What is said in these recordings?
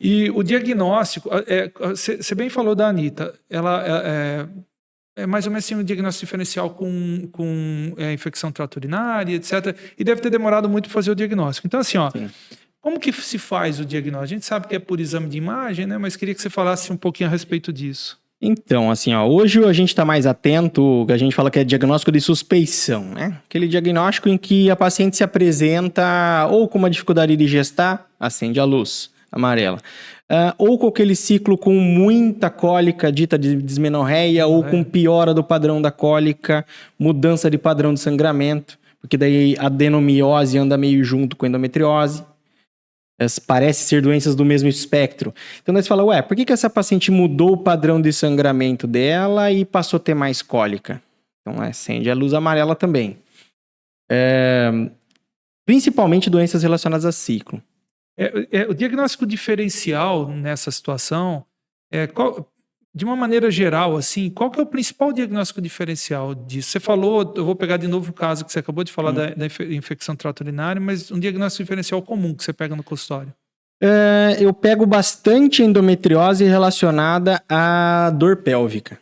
E o diagnóstico, você bem falou da Anitta, ela é mais ou menos assim, um diagnóstico diferencial com infecção trato urinária, etc. E deve ter demorado muito para fazer o diagnóstico. Então, assim, Sim. como que se faz o diagnóstico? A gente sabe que é por exame de imagem, né? Mas queria que você falasse um pouquinho a respeito disso. Então, assim, hoje a gente está mais atento, a gente fala que é diagnóstico de suspeição, né? Aquele diagnóstico em que a paciente se apresenta ou com uma dificuldade de gestar, acende a luz amarela, ou com aquele ciclo com muita cólica, dita de dismenorreia, ou com piora do padrão da cólica, mudança de padrão de sangramento, porque daí a adenomiose anda meio junto com a endometriose. Parece ser doenças do mesmo espectro. Então, nós falamos, por que essa paciente mudou o padrão de sangramento dela e passou a ter mais cólica? Então, acende a luz amarela também. Principalmente doenças relacionadas a ciclo. O diagnóstico diferencial nessa situação, de uma maneira geral, assim, qual que é o principal diagnóstico diferencial disso? Você falou, eu vou pegar de novo o caso que você acabou de falar da infecção trato urinário, mas um diagnóstico diferencial comum que você pega no consultório. Eu pego bastante endometriose relacionada à dor pélvica.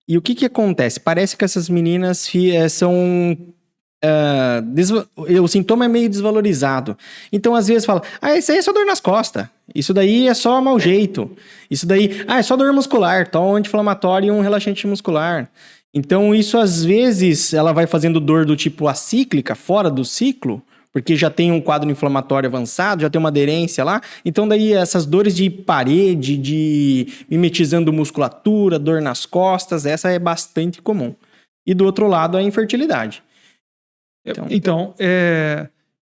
E o que acontece? Parece que essas meninas são... o sintoma é meio desvalorizado. Então, às vezes, fala, isso aí é só dor nas costas. Isso daí é só mau jeito. Isso daí, é só dor muscular. Toma um anti-inflamatório e um relaxante muscular. Então, isso às vezes, ela vai fazendo dor do tipo acíclica, fora do ciclo, porque já tem um quadro inflamatório avançado, já tem uma aderência lá. Então, daí, essas dores de parede, de mimetizando musculatura, dor nas costas, essa é bastante comum. E do outro lado, a infertilidade.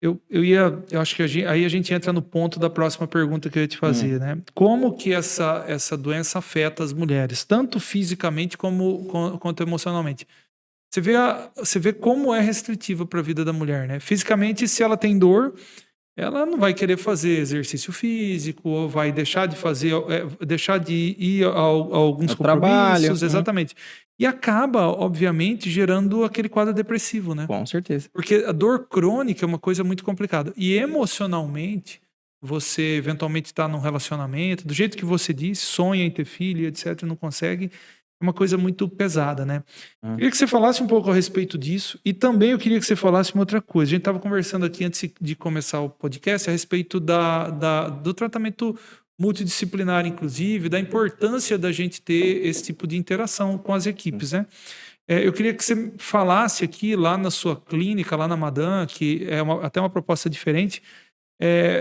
Eu acho que aí a gente entra no ponto da próxima pergunta que eu ia te fazer, né? Como que essa doença afeta as mulheres, tanto fisicamente quanto emocionalmente? Você vê como é restritiva para a vida da mulher, né? Fisicamente, se ela tem dor, ela não vai querer fazer exercício físico, ou vai deixar de ir a alguns compromissos, trabalho, exatamente. E acaba, obviamente, gerando aquele quadro depressivo, né? Com certeza. Porque a dor crônica é uma coisa muito complicada. E emocionalmente, você eventualmente está num relacionamento, do jeito que você disse, sonha em ter filho, etc., não consegue, é uma coisa muito pesada, né? Queria que você falasse um pouco a respeito disso. E também eu queria que você falasse uma outra coisa. A gente estava conversando aqui antes de começar o podcast a respeito do tratamento multidisciplinar, inclusive, da importância da gente ter esse tipo de interação com as equipes, né? Eu queria que você falasse aqui, lá na sua clínica, lá na Madame, que é até uma proposta diferente,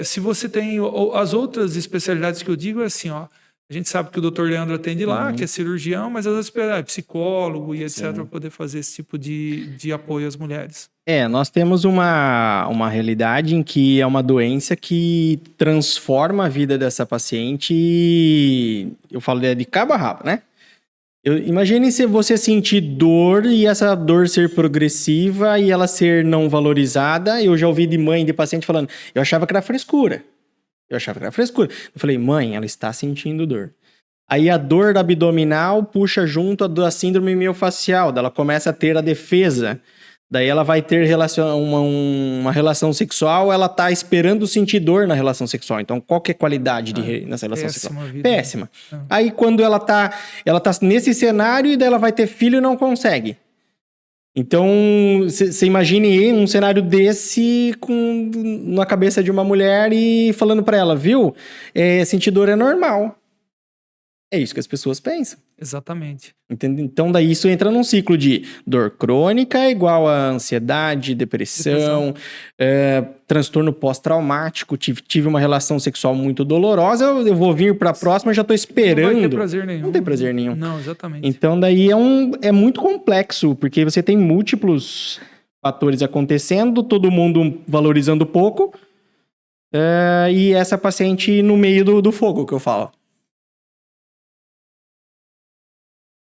se você tem as outras especialidades que eu digo, é assim, a gente sabe que o Dr. Leandro atende lá, que é cirurgião, mas às vezes é psicólogo e etc, para poder fazer esse tipo de apoio às mulheres. Nós temos uma realidade em que é uma doença que transforma a vida dessa paciente e eu falo de cabo a rabo, né? Imagine se você sentir dor e essa dor ser progressiva e ela ser não valorizada. Eu já ouvi de mãe, de paciente falando, eu achava que era frescura. Eu falei, mãe, ela está sentindo dor. Aí a dor abdominal puxa junto a da síndrome miofascial, ela começa a ter a defesa. Daí ela vai ter uma relação sexual, ela tá esperando sentir dor na relação sexual. Então, qual que é a qualidade nessa relação sexual? Péssima. Aí quando ela tá nesse cenário e daí ela vai ter filho e não consegue. Então, você imagine um cenário desse na cabeça de uma mulher e falando pra ela, viu? Sentir dor é normal. É isso que as pessoas pensam. Exatamente. Entende? Então, daí isso entra num ciclo de dor crônica igual a ansiedade, depressão. Transtorno pós-traumático. Tive uma relação sexual muito dolorosa, eu vou vir para a próxima, já tô esperando. Não vai ter prazer nenhum. Não tem prazer nenhum. Não, exatamente. Então, daí é muito complexo, porque você tem múltiplos fatores acontecendo, todo mundo valorizando pouco, e essa paciente no meio do fogo, que eu falo.